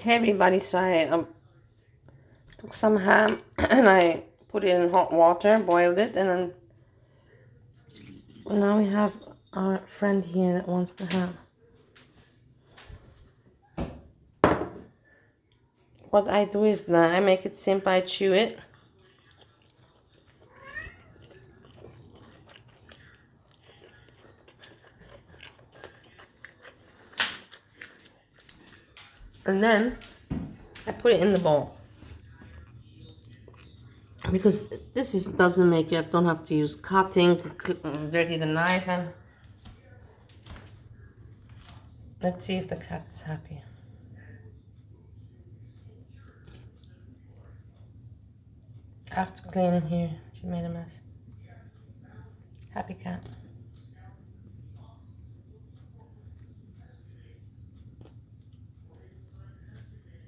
Okay, everybody, so I took some ham and I put it in hot water, boiled it, and then now we have our friend here that wants the ham. What I do is that I make it simple. I chew it. And then I put it in the bowl. Because this doesn't make you don't have to use cutting, dirty the knife, and let's see if the cat is happy. I have to clean here. She made a mess. Happy cat.